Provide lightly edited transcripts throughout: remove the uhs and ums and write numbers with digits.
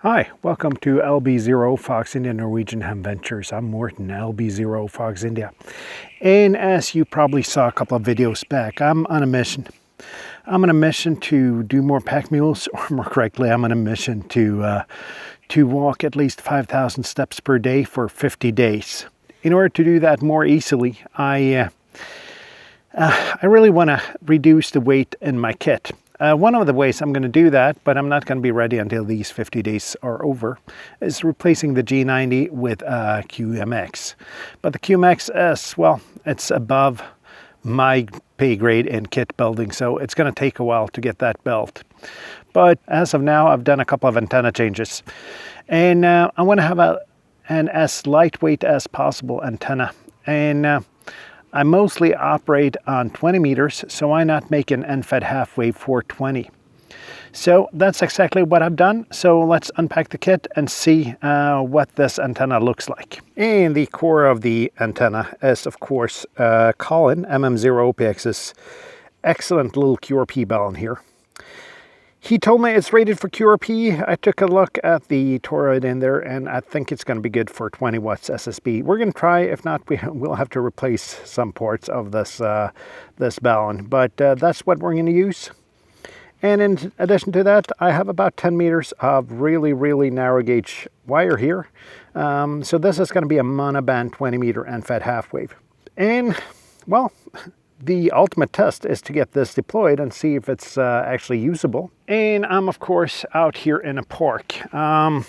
Hi, welcome to LB0 Fox India Norwegian Ham Ventures. I'm Morten, LB0 Fox India. And as you probably saw a couple of videos back, I'm on a mission. I'm on a mission to do more pack mules, or more correctly, I'm on a mission to walk at least 5,000 steps per day for 50 days. In order to do that more easily, I really want to reduce the weight in my kit. One of the ways I'm going to do that, but I'm not going to be ready until these 50 days are over, is replacing the G90 with a QMX. But the QMX is, well, it's above my pay grade in kit building, so it's going to take a while to get that built. But as of now, I've done a couple of antenna changes. And I want to have an as lightweight as possible antenna. And I mostly operate on 20 meters, so why not make an end-fed half wave for 20? So that's exactly what I've done. So let's unpack the kit and see what this antenna looks like. And the core of the antenna is, of course, Colin MM0 OPX's excellent little QRP balun here. He told me it's rated for QRP. I took a look at the toroid in there, and I think it's going to be good for 20 watts SSB. We're going to try. If not, we'll have to replace some parts of this balun. But that's what we're going to use. And in addition to that, I have about 10 meters of really, really narrow gauge wire here. So this is going to be a monoband 20 meter end-fed half wave. And, well, the ultimate test is to get this deployed and see if it's actually usable. And I'm, of course, out here in a park. And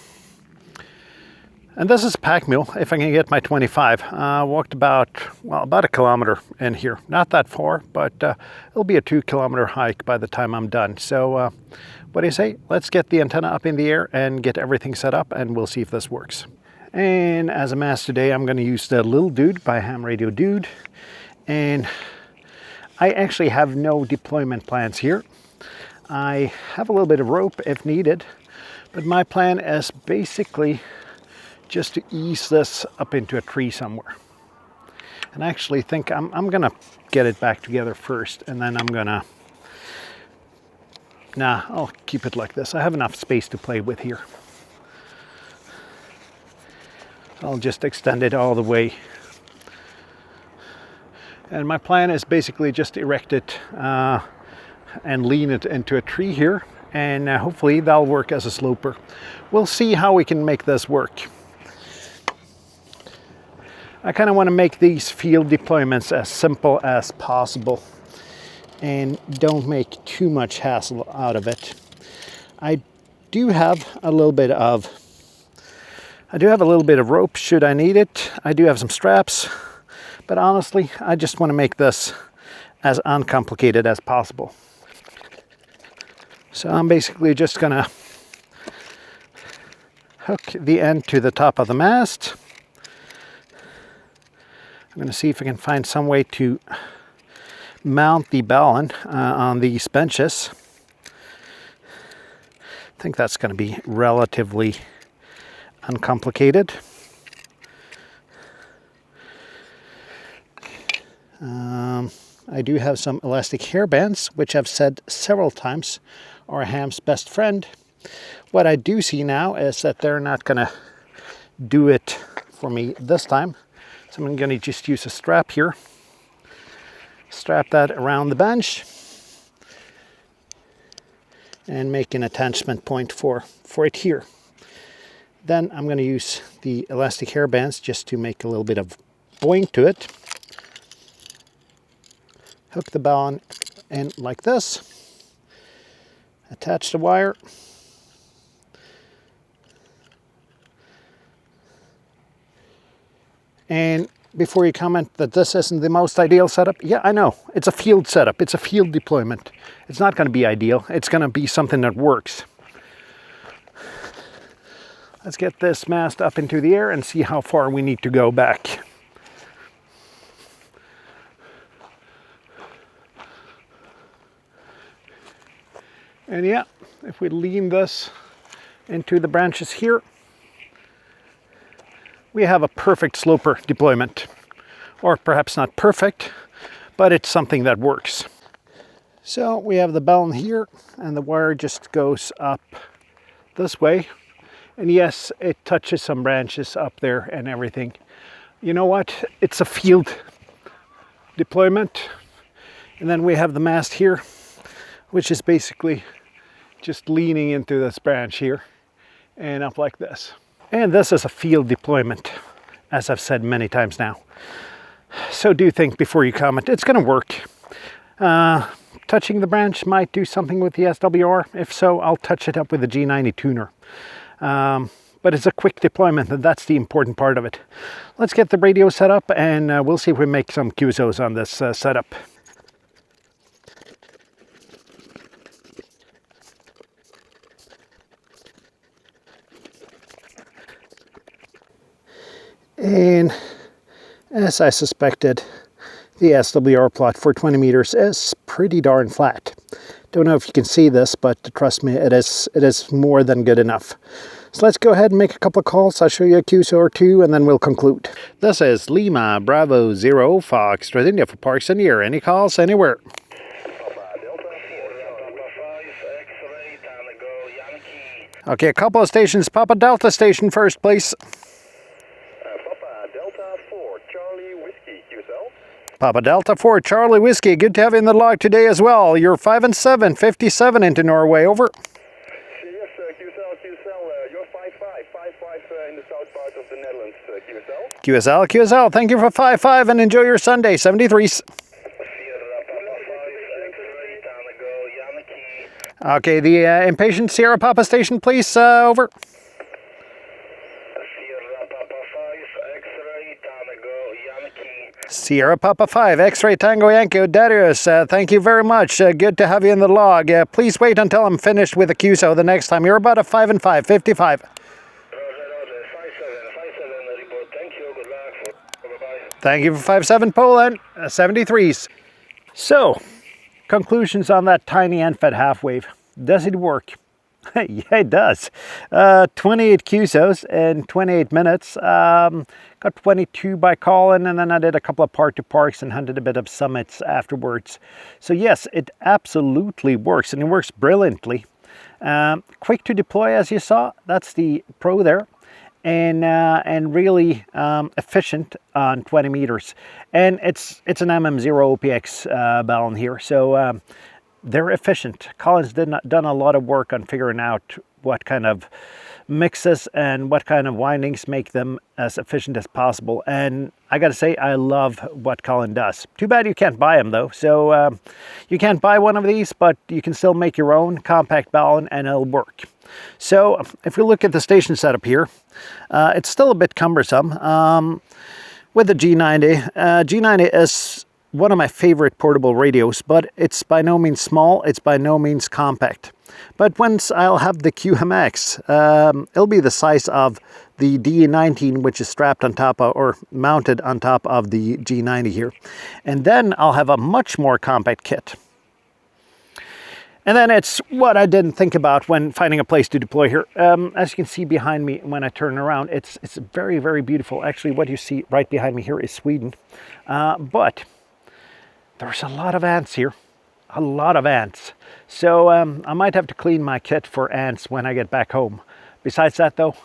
this is a pack mule, if I can get my 25. Walked about a kilometer in here. Not that far, but it'll be a 2-kilometer hike by the time I'm done. So what do you say? Let's get the antenna up in the air and get everything set up, and we'll see if this works. And as a mask today, I'm going to use the Little Dude by Ham Radio Dude. And I actually have no deployment plans here. I have a little bit of rope if needed, but my plan is basically just to ease this up into a tree somewhere. And I actually think I'm gonna get it back together first, and then I'll keep it like this. I have enough space to play with here. I'll just extend it all the way. And my plan is basically just to erect it and lean it into a tree here, and hopefully that'll work as a sloper. We'll see how we can make this work. I kind of want to make these field deployments as simple as possible and don't make too much hassle out of it. I do have a little bit of rope should I need it. I do have some straps. But honestly, I just want to make this as uncomplicated as possible. So I'm basically just going to hook the end to the top of the mast. I'm going to see if I can find some way to mount the balun on these benches. I think that's going to be relatively uncomplicated. I do have some elastic hair bands, which I've said several times are a ham's best friend. What I do see now is that they're not going to do it for me this time. So I'm going to just use a strap here. Strap that around the bench and make an attachment point for it here. Then I'm going to use the elastic hair bands just to make a little bit of boing to it. Hook the balun in like this, attach the wire, and before you comment that this isn't the most ideal setup, yeah, I know, it's a field setup, it's a field deployment. It's not going to be ideal, it's going to be something that works. Let's get this mast up into the air and see how far we need to go back. And yeah, if we lean this into the branches here, we have a perfect sloper deployment. Or perhaps not perfect, but it's something that works. So we have the balun here, and the wire just goes up this way. And yes, it touches some branches up there and everything. You know what? It's a field deployment. And then we have the mast here, which is basically just leaning into this branch here and up like this. And this is a field deployment, as I've said many times now. So do think before you comment. It's going to work. Touching the branch might do something with the SWR. If so, I'll touch it up with the G90 tuner. But it's a quick deployment, and that's the important part of it. Let's get the radio set up, and we'll see if we make some QSOs on this setup. And as I suspected, the SWR plot for 20 meters is pretty darn flat. Don't know if you can see this, but trust me, it is more than good enough. So let's go ahead and make a couple of calls. I'll show you a QSO or two, and then we'll conclude. This is Lima Bravo 0 Fox, India for Parks and Year. Any calls anywhere? Okay, a couple of stations. Papa Delta station first, please. Papa Delta 4, Charlie Whiskey, good to have you in the log today as well. You're 5 and 7, 57 into Norway, over. Yes, QSL, you're 5-5 in the south part of the Netherlands, QSL, thank you for 5-5 and enjoy your Sunday, 73s. Okay, the impatient Sierra Papa station, please, over. Sierra Papa 5, X-Ray Tango Yankee, Darius, thank you very much. Good to have you in the log. Please wait until I'm finished with the QSO the next time. You're about a 5 and 5, 55. Thank you for 5-7 Poland, 73s. So, conclusions on that tiny EFHW half wave. Does it work? Yeah, it does. 28 QSOs in 28 minutes. Got 22 by calling, and then I did a couple of park-to-parks and hunted a bit of summits afterwards. So yes, it absolutely works, and it works brilliantly. Quick to deploy, as you saw. That's the Pro there. And really efficient on 20 meters. And it's an MM0 OPX balun here, so they're efficient. Colin's done a lot of work on figuring out what kind of mixes and what kind of windings make them as efficient as possible. And I gotta say, I love what Colin does. Too bad you can't buy them though. So you can't buy one of these, but you can still make your own compact balun and it'll work. So if you look at the station setup here, it's still a bit cumbersome with the G90. G90 is one of my favorite portable radios, but it's by no means small, it's by no means compact. But once I'll have the QMX, it'll be the size of the D19, which is strapped on top of, or mounted on top of the G90 here. And then I'll have a much more compact kit. And then it's what I didn't think about when finding a place to deploy here. As you can see behind me when I turn around, it's very, very beautiful. Actually, what you see right behind me here is Sweden. But there's a lot of ants here, a lot of ants. So I might have to clean my kit for ants when I get back home. Besides that though,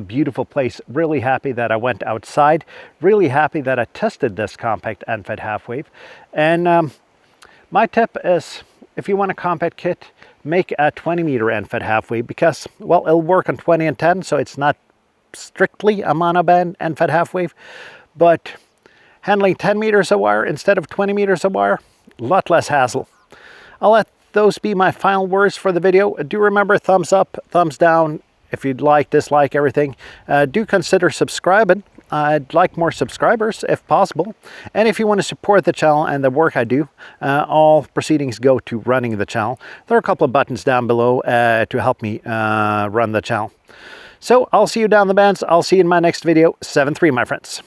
beautiful place. Really happy that I went outside. Really happy that I tested this compact EFHW half wave. And my tip is, if you want a compact kit, make a 20 meter EFHW half wave because, well, it'll work on 20 and 10, so it's not strictly a monoband EFHW half wave. But handling 10 meters of wire instead of 20 meters of wire, a lot less hassle. I'll let those be my final words for the video. Do remember, thumbs up, thumbs down if you'd like, dislike, everything. Do consider subscribing. I'd like more subscribers if possible. And if you want to support the channel and the work I do, all proceedings go to running the channel. There are a couple of buttons down below to help me run the channel. So I'll see you down the bands. I'll see you in my next video. 7-3, my friends.